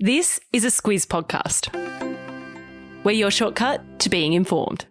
This is a Squiz podcast. We're your shortcut to being informed.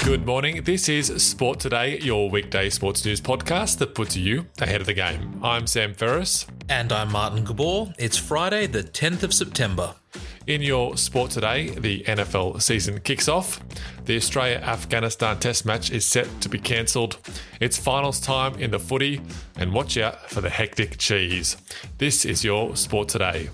Good morning. This is Sport Today, your weekday sports news podcast that puts you ahead of the game. I'm Sam Ferris. And I'm Martin Gabor. It's Friday, the 10th of September. In your Sport Today, the NFL season kicks off. The Australia-Afghanistan test match is set to be cancelled. It's finals time in the footy, and watch out for the hectic cheese. This is your Sport Today.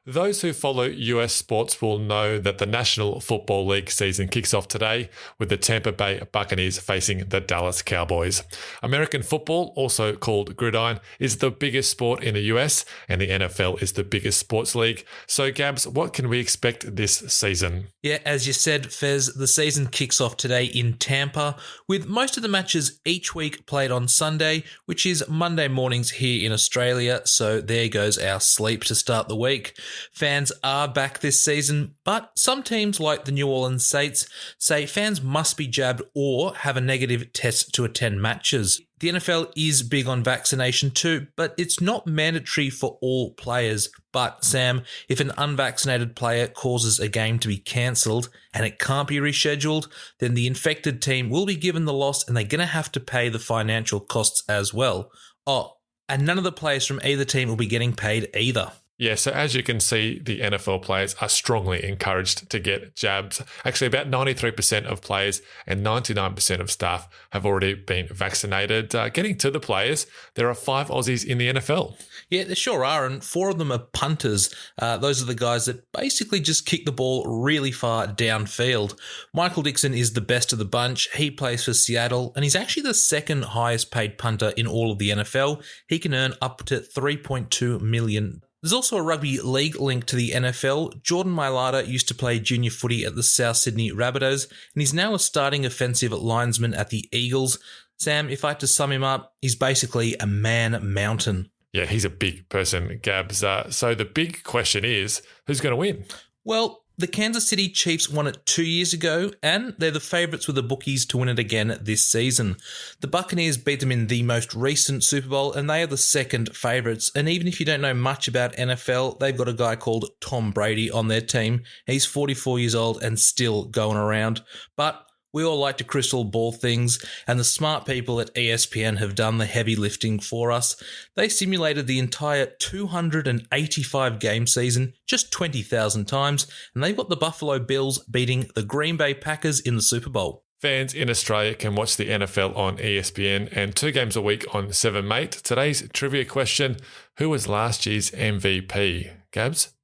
Those who follow US sports will know that the National Football League season kicks off today with the Tampa Bay Buccaneers facing the Dallas Cowboys. American football, also called gridiron, is the biggest sport in the US, and the NFL is the biggest sports league. So, Gabs, what can we expect this season? Yeah, as you said, Fez, the season kicks off today in Tampa, with most of the matches each week played on Sunday, which is Monday mornings here in Australia. So there goes our sleep to start the week. Fans are back this season, but some teams like the New Orleans Saints say fans must be jabbed or have a negative test to attend matches. The NFL is big on vaccination too, but it's not mandatory for all players. But Sam, if an unvaccinated player causes a game to be cancelled and it can't be rescheduled, then the infected team will be given the loss and they're going to have to pay the financial costs as well. Oh, and none of the players from either team will be getting paid either. Yeah, so as you can see, the NFL players are strongly encouraged to get jabs. Actually, about 93% of players and 99% of staff have already been vaccinated. Getting to the players, there are 5 Aussies in the NFL. Yeah, there sure are, and 4 of them are punters. Those are the guys that basically just kick the ball really far downfield. Michael Dixon is the best of the bunch. He plays for Seattle, and he's actually the second highest paid punter in all of the NFL. He can earn up to $3.2 million. There's also a rugby league link to the NFL. Jordan Mailata used to play junior footy at the South Sydney Rabbitohs, and he's now a starting offensive linesman at the Eagles. Sam, if I had to sum him up, he's basically a man mountain. Yeah, he's a big person, Gabs. So the big question is, who's going to win? Well, the Kansas City Chiefs won it 2 years ago, and they're the favourites with the bookies to win it again this season. The Buccaneers beat them in the most recent Super Bowl, and they are the second favourites. And even if you don't know much about NFL, they've got a guy called Tom Brady on their team. He's 44 years old and still going around. But we all like to crystal ball things, and the smart people at ESPN have done the heavy lifting for us. They simulated the entire 285 game season just 20,000 times, and they've got the Buffalo Bills beating the Green Bay Packers in the Super Bowl. Fans in Australia can watch the NFL on ESPN and 2 games a week on 7mate. Today's trivia question, who was last year's MVP? Gabs?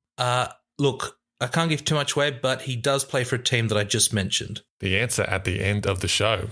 Look, I can't give too much away, but he does play for a team that I just mentioned. The answer at the end of the show.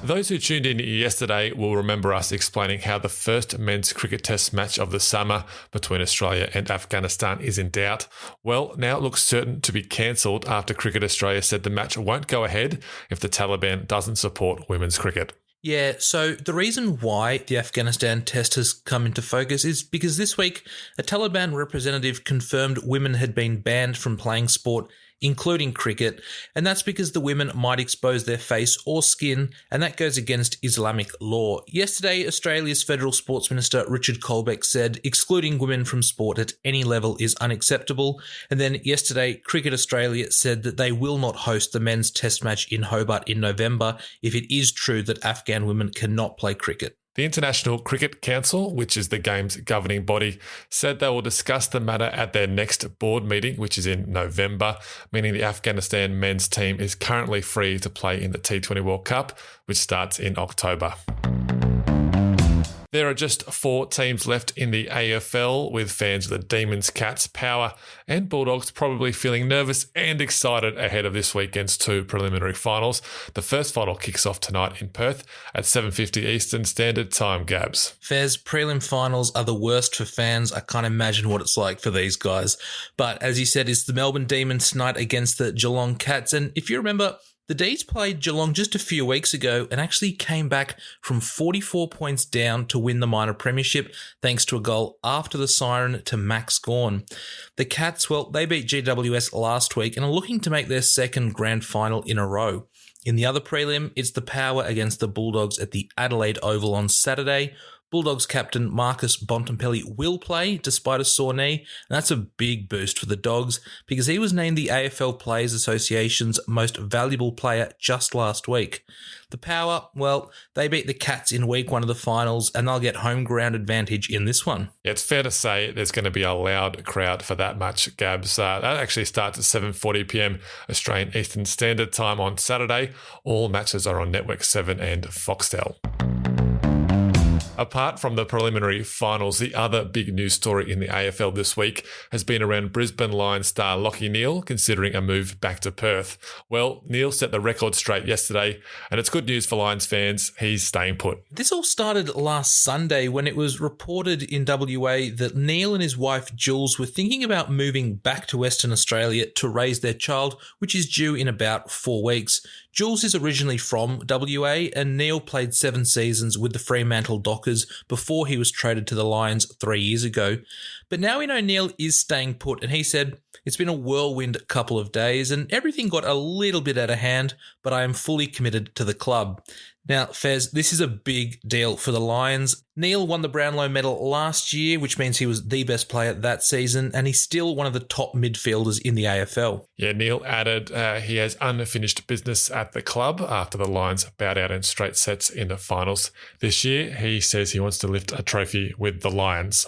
Those who tuned in yesterday will remember us explaining how the first men's cricket test match of the summer between Australia and Afghanistan is in doubt. Well, now it looks certain to be cancelled after Cricket Australia said the match won't go ahead if the Taliban doesn't support women's cricket. Yeah, so the reason why the Afghanistan test has come into focus is because this week a Taliban representative confirmed women had been banned from playing sport, including cricket, and that's because the women might expose their face or skin, and that goes against Islamic law. Yesterday, Australia's Federal Sports Minister Richard Colbeck said excluding women from sport at any level is unacceptable, and then yesterday, Cricket Australia said that they will not host the men's test match in Hobart in November if it is true that Afghan women cannot play cricket. The International Cricket Council, which is the game's governing body, said they will discuss the matter at their next board meeting, which is in November, meaning the Afghanistan men's team is currently free to play in the T20 World Cup, which starts in October. There are just 4 teams left in the AFL, with fans of the Demons, Cats, Power and Bulldogs probably feeling nervous and excited ahead of this weekend's 2 preliminary finals. The first final kicks off tonight in Perth at 7:50 Eastern Standard Time, Gabs. Fez, prelim finals are the worst for fans. I can't imagine what it's like for these guys. But as you said, it's the Melbourne Demons tonight against the Geelong Cats. And if you remember, the D's played Geelong just a few weeks ago and actually came back from 44 points down to win the minor premiership thanks to a goal after the siren to Max Gawn. The Cats, well, they beat GWS last week and are looking to make their second grand final in a row. In the other prelim, it's the Power against the Bulldogs at the Adelaide Oval on Saturday. Bulldogs captain Marcus Bontempelli will play despite a sore knee, and that's a big boost for the Dogs because he was named the AFL Players Association's most valuable player just last week. The Power, well, they beat the Cats in week 1 of the finals, and they'll get home ground advantage in this one. Yeah, it's fair to say there's going to be a loud crowd for that match, Gabs. That actually starts at 7:40pm Australian Eastern Standard Time on Saturday. All matches are on Network 7 and Foxtel. Apart from the preliminary finals, the other big news story in the AFL this week has been around Brisbane Lions star Lachie Neale considering a move back to Perth. Well, Neale set the record straight yesterday, and it's good news for Lions fans. He's staying put. This all started last Sunday when it was reported in WA that Neale and his wife Jules were thinking about moving back to Western Australia to raise their child, which is due in about 4 weeks. Jules is originally from WA, and Neale played 7 seasons with the Fremantle Dockers before he was traded to the Lions 3 years ago. But now we know Neale is staying put, and he said, "It's been a whirlwind couple of days, and everything got a little bit out of hand, but I am fully committed to the club." Now, Fez, this is a big deal for the Lions. Neale won the Brownlow medal last year, which means he was the best player that season, and he's still one of the top midfielders in the AFL. Yeah, Neale added he has unfinished business at the club after the Lions bowed out in straight sets in the finals. This year, he says he wants to lift a trophy with the Lions.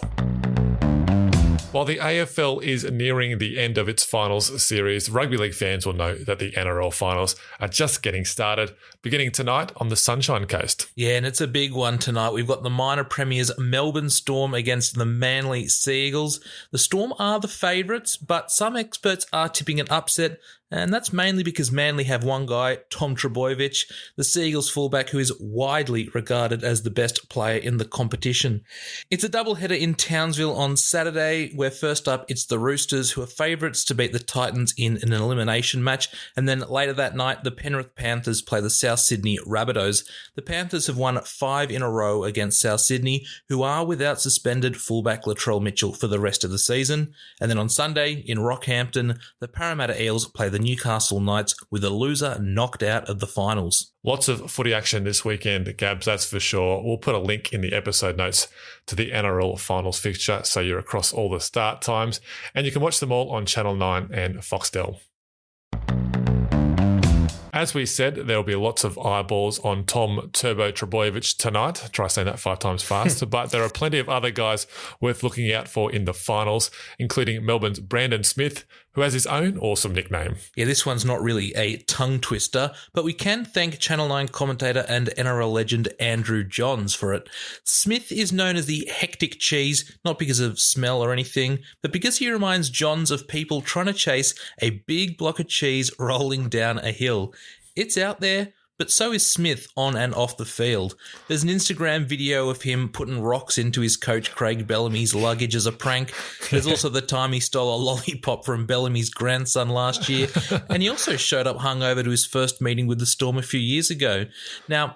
While the AFL is nearing the end of its finals series, rugby league fans will know that the NRL finals are just getting started, beginning tonight on the Sunshine Coast. Yeah, and it's a big one tonight. We've got the minor premiers Melbourne Storm against the Manly Sea Eagles. The Storm are the favourites, but some experts are tipping an upset, and that's mainly because Manly have one guy, Tom Trbojevic, the Sea Eagles fullback who is widely regarded as the best player in the competition. It's a doubleheader in Townsville on Saturday, where first up it's the Roosters, who are favourites to beat the Titans in an elimination match, and then later that night the Penrith Panthers play the South Sydney Rabbitohs. The Panthers have won 5 in a row against South Sydney, who are without suspended fullback Latrell Mitchell for the rest of the season. And then on Sunday in Rockhampton, the Parramatta Eels play the Newcastle Knights, with a loser knocked out of the finals. Lots of footy action this weekend, Gabs, that's for sure. We'll put a link in the episode notes to the NRL finals fixture so you're across all the start times, and you can watch them all on Channel 9 and Foxtel. As we said, there will be lots of eyeballs on Tom Turbo Trbojevic tonight. Try saying that 5 times fast. But there are plenty of other guys worth looking out for in the finals, including Melbourne's Brandon Smith, who has his own awesome nickname. Yeah, this one's not really a tongue twister, but we can thank Channel 9 commentator and NRL legend Andrew Johns for it. Smith is known as the hectic cheese, not because of smell or anything, but because he reminds Johns of people trying to chase a big block of cheese rolling down a hill. It's out there, but so is Smith on and off the field. There's an Instagram video of him putting rocks into his coach Craig Bellamy's luggage as a prank. There's also the time he stole a lollipop from Bellamy's grandson last year, and he also showed up hungover to his first meeting with the Storm a few years ago. Now,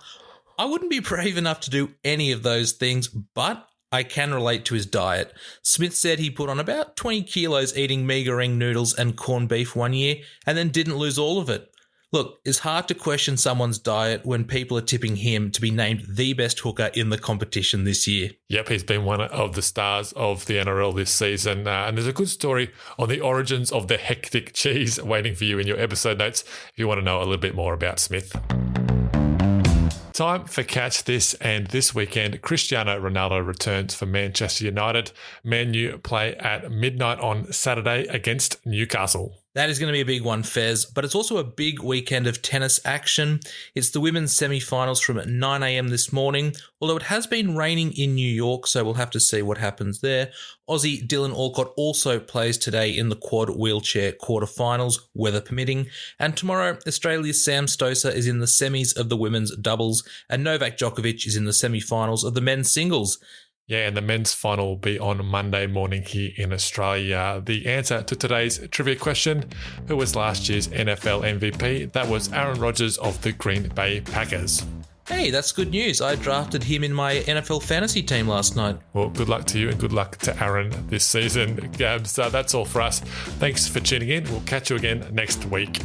I wouldn't be brave enough to do any of those things, but I can relate to his diet. Smith said he put on about 20 kilos eating meagering noodles and corned beef one year, and then didn't lose all of it. Look, it's hard to question someone's diet when people are tipping him to be named the best hooker in the competition this year. Yep, he's been one of the stars of the NRL this season. And there's a good story on the origins of the hectic cheese waiting for you in your episode notes if you want to know a little bit more about Smith. Time for Catch This, and this weekend, Cristiano Ronaldo returns for Manchester United. Man U play at midnight on Saturday against Newcastle. That is going to be a big one, Fez, but it's also a big weekend of tennis action. It's the women's semi-finals from 9 a.m. this morning, although it has been raining in New York, so we'll have to see what happens there. Aussie Dylan Alcott also plays today in the quad wheelchair quarterfinals, weather permitting. And tomorrow, Australia's Sam Stosur is in the semis of the women's doubles, and Novak Djokovic is in the semi-finals of the men's singles. Yeah, and the men's final will be on Monday morning here in Australia. The answer to today's trivia question, who was last year's NFL MVP? That was Aaron Rodgers of the Green Bay Packers. Hey, that's good news. I drafted him in my NFL fantasy team last night. Well, good luck to you and good luck to Aaron this season, Gabs. That's all for us. Thanks for tuning in. We'll catch you again next week.